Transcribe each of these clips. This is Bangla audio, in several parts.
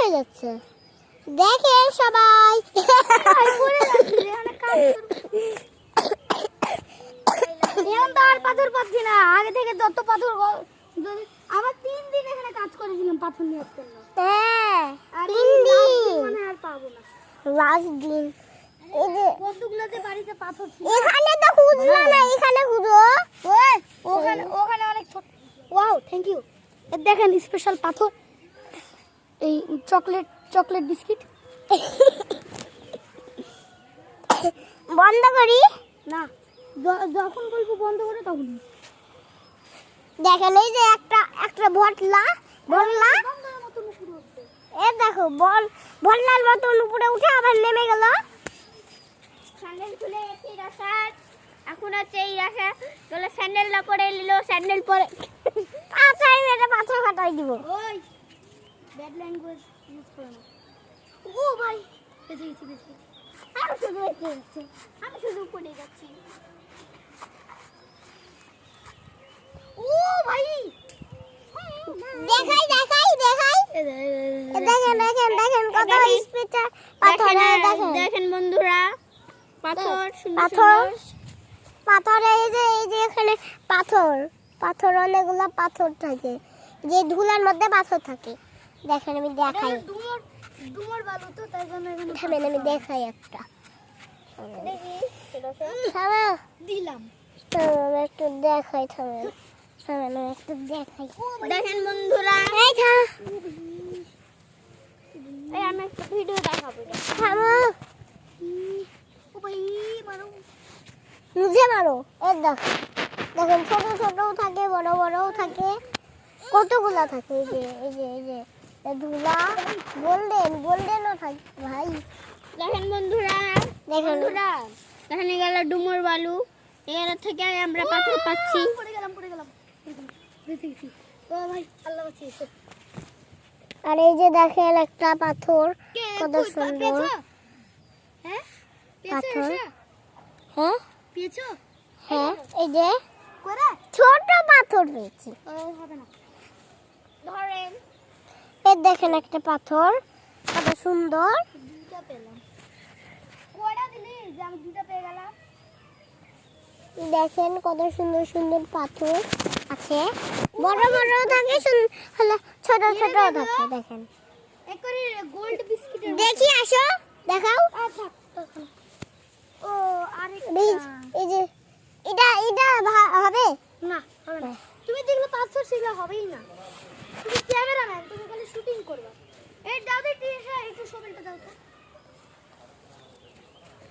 হয়ে যাচ্ছে দেখে সবাই এখন তো আর পাথর পাচ্ছি না আগে থেকে যত পাথর আবার 3 দিন এখানে কাজ করেছিলাম পাথর নেওয়ার জন্য হ্যাঁ আর 3 দিন মানে আর পাবো না লাস্ট দিন এই যে বন্ধুগুলোতে বাড়িতে পাথর ছিল এখানে তো খুঁজলো না এখানে খুঁজো ওই ওখানে ওখানে অনেক ছোট ওয়াও থ্যাংক ইউ দেখেন স্পেশাল পাথর এই চকলেট বিস্কিট বন্ধ করি না যখন বলবো বন্ধ করে তখন দেখেন এই যে একটা বললার মতন শুরু হচ্ছে এই দেখো বললার মতন উপরে উঠে আবার নেমে গেল স্যান্ডেল খুলে এসে রাখার এখন হচ্ছে এই রাখা বলে স্যান্ডেল না পরে নিল স্যান্ডেল পরে পাছাই মেরে পাছা ফাটাই দিব ওই ব্যাড ল্যাঙ্গুয়েজ ইউজ করো না ও ভাই বেঁচে গেছি আমি শুধু বেঁচে যাচ্ছি আমি শুধু পড়ে যাচ্ছি ও ভাই দেখাই দেখেন কত স্পিড পাথর দেখেন বন্ধুরা পাথর পাথর এই যে এখানে পাথর অনেকগুলো পাথর থাকে যে ধুলার মধ্যে পাথর থাকে দেখেন আমি দেখাই ডুমর বালু তো তাই জন্য এখানে থামেন আমি দেখাই একটা দেখি দিলাম আমি একটু দেখাই থামেন আমি একটু দেখাই দেখেন বন্ধুরা এই এই আমি একটা ভিডিও দেখাবো থামো ও ভাই মারো নিজে মারো এই দেখেন ছোট ছোটও থাকে বড় বড়ও থাকে কতগুলা থাকে এই যে ধুলা গোল্ডেনও থাকে ভাই দেখেন বন্ধুরা দেখেন গেল ডুমুর বালু এর থেকে আমরা পাথর পাচ্ছি পড়ে গেলাম ও ভাই আল্লাহ বাঁচিয়েছে আর এই যে দেখেন একটা পাথর কত সুন্দর হ্যাঁ পাথর পেয়েছো হ্যাঁ এই যে করে ছোট পাথর পেয়েছি হবে না ধরেন এই দেখেন একটা পাথর কত সুন্দর দুটো পেলাম কয়টা দিলি যে আমি দুটো পেয়ে গেলাম দেখেন কত সুন্দর সুন্দর পাথর আছে বড় বড় থাকে হলো ছোট ছোট থাকে দেখেন একবারে গোল্ড বিস্কিটের দেখি আসো দেখাও ও আরেকটা এই যে এটা হবে না হবে না তুমি যেগুলো পাথর সেগুলো হবেই না তুমি ক্যামেরাম্যান তুমি খালি শুটিং করবে এই দাও দে একটু শোভেলটা দাও তো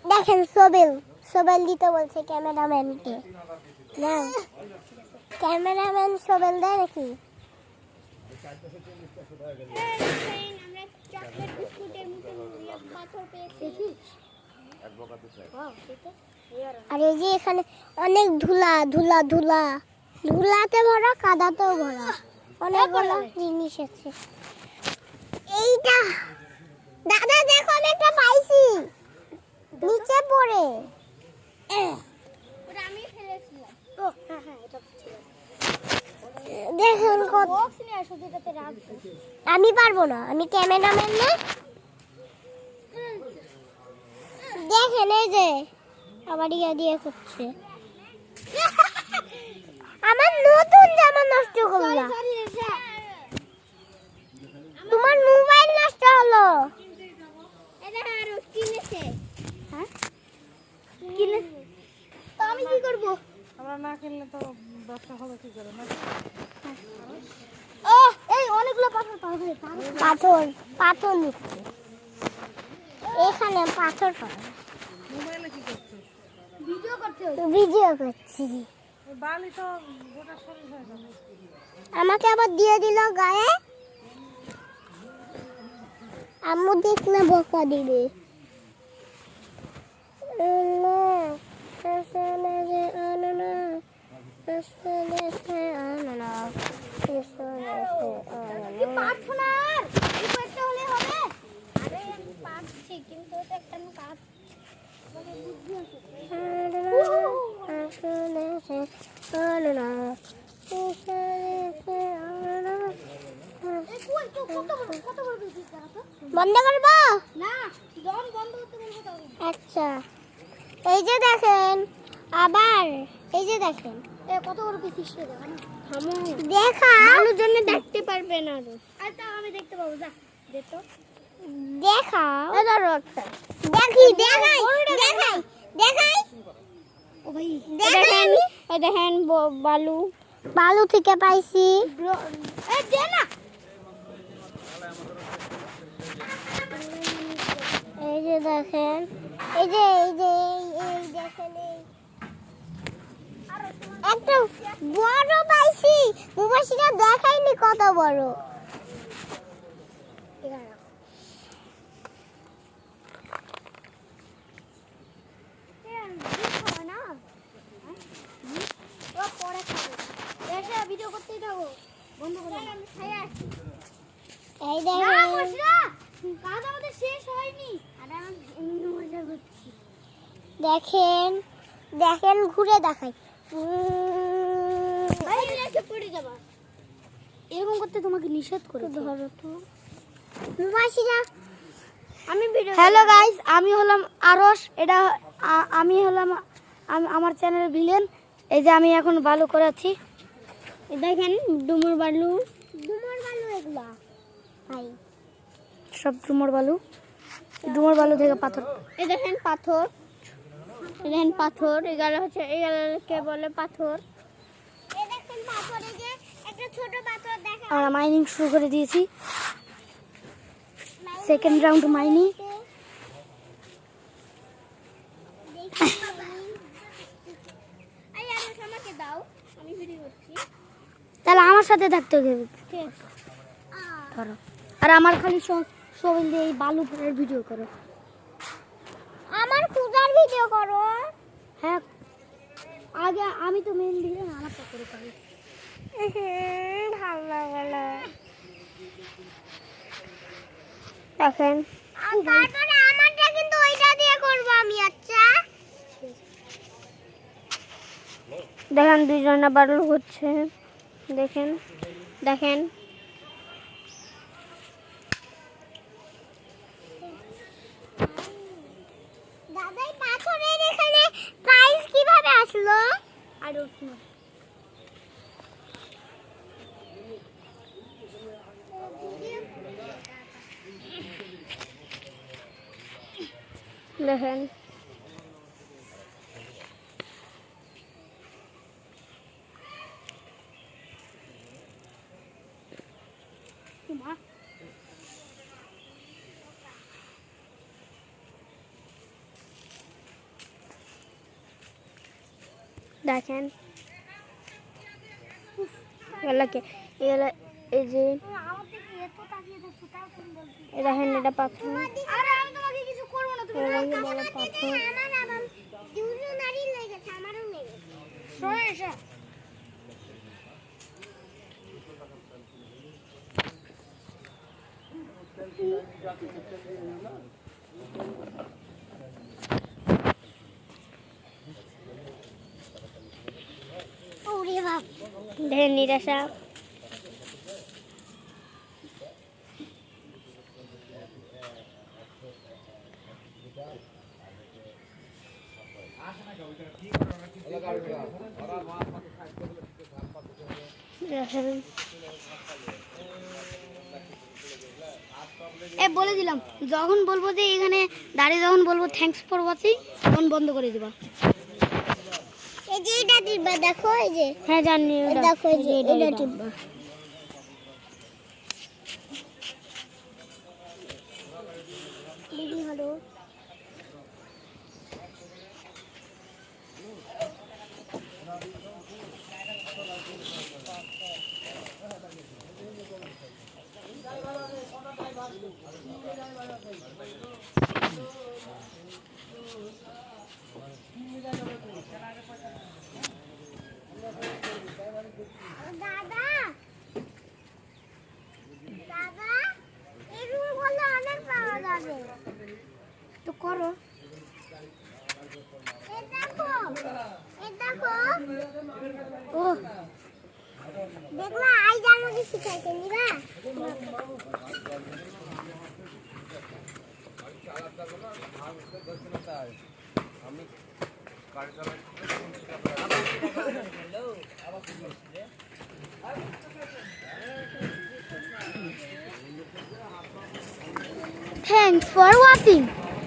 দেখেন সোবেল দিতে বলছে ক্যামেরাম্যানকে না ক্যামেরাম্যান সোবেল দেয় নাকি আমরা চকলেট বিস্কুটের মতো পাথর পেয়েছি আর এই যে এখানে অনেক ধুলাতে ভরা কাদাতেও ভরা অনেকগুলো জিনিস আছে এইটা দাদা দেখো আমি একটা পাইছি নিচে পড়ে ওটা আমি ফেলেছিলাম ও হ্যাঁ এটা ছিল দেখুন কত বক্স নিয়ে আসো যেটাতে রাখবো আমি পারবো না আমি ক্যামেরাম্যান না দেখেন এই যে আবার ইয়া দিয়ে করছে আমার নতুন জামা নষ্ট করলা তোমার মোবাইল নষ্ট হলো এটা আর কিনেছে হ্যাঁ কিনে তো আমি কি করব আমরা না কিনলে তো ব্যবসা হবে কি করে না ও এই অনেকগুলো পাথর পাথর নিচ্ছে এখানে পাথর পাওয়া মোবাইলে কি করছো ভিডিও করছি করছে ওই বালি তো গোটা শরীর হয়ে যাবে আমাকে আবার দিয়ে দিল গায়ে আম্মু দেখলে বকা দিবে কি পারছো না আর এই কয়েকটা হলে হবে আরে আমি পারছি কিন্তু এটা একটা কাজ মানে বুদ্ধি আছে এই কই তো কত বড় পিস দেখো তো। বন্ধ করবো? না, যখন বন্ধ করতে বলবো তখন। আচ্ছা, এই যে দেখেন, আবার এই যে দেখেন, কত বড় পিস হিসেবে দেখো না। দেখা আলুর জন্য দেখতে পারবে না আরো। আর তাও আমি দেখতে পাবো, যা দে তো। দেখাও। দেখি, দেখাই, দেখাই, দেখাই। ও ভাই, দেখেন, দেখেন বালু। বালু থেকে পাইছি। দে না। এই যে দেখেন, এই যে দেখেন, একটা বড় পাইছি। মুবাসিরা দেখাইনি কত বড়। ভিডিও করতেই থাকো, বন্ধ করে আমি খাই আসছি। এই না দেখেন, বসরা, কাজ আমাদের শেষ হয়নি। আর আমি মজা করছি। দেখেন, দেখেন, ঘুরে দেখাই। ভাই এসে পড়ে যাবা। এরকম করতে তোমাকে নিষেধ করে ধরো তো মুবাসিরা। আমি ভিডিও। হ্যালো গাইস, আমি হলাম আরশ। এটা আমি হলাম আমার চ্যানেলের ভিলেন। এই যে আমি এখন বালু করাচ্ছি। দেখেন ডুমুর বালু। এগুলা ভাই, সব ডুমুর বালু থেকে পাথর। এই দেখেন পাথর, এই দেখেন পাথর। এগুলো হচ্ছে, এগুলোকে বলে পাথর। এই দেখেন পাথরে যে একটা ছোট পাথর দেখা। আমরা মাইনিং শুরু করে দিয়েছি। Second round mining. আমাকে দাও, আমি ভিডিও করছি। তাহলে আমার সাথে থাকতে হবে। ঠিক আছে। ধরো। আর আমার খালি সবাই দিয়ে এই বালু ভরার ভিডিও করো। আমার পূজার ভিডিও করো। হ্যাঁ, আগে আমি তো মেন ভিলেন, আমারটা করে পারি। ভালো লাগলো। দেখেন, আর তারপরে আমারটা কিন্তু ওইটা দিয়ে করব আমি। আচ্ছা, দেখেন দুইজনে বালু হচ্ছে। দেখেন দেখেন দাদাই পাথরের এখানে প্রাইস কিভাবে আসলো? আর উঠুন। দেখেন দেখেন এগুলাকে এগুলা এই যে আমার থেকে এত তাকিয়ে দেখছো, তাও তুমি বলছো। দেখেন এটা পাথর। আরে আমি তোমাকে কিছু করবো না, তুমি এগুলাকে বলে পাথর। আমার আবার দুজনেরই লেগেছে, আমারও লেগেছে। সরে এসো। ওরে বাপ, দেখেন নিরাশা। দেখেন বলে দিলাম, যখন বলবো যে এখানে দাঁড়িয়ে, যখন বলবো থ্যাঙ্কস ফর ওয়াচিং, তখন বন্ধ করে দিবা। এই যে এটা দিবা, দেখো এই যে, হ্যাঁ জানি, এই দেখো এই যে এটা দিবা। দিদি হলো দাদা, দাদা, এরকম করলে অনেক পাওয়া যাবে। তো করো। এই দেখো, এই দেখো। ও দেখলা, আই জানো কি শিখাইতে নিবা Thanks for watching.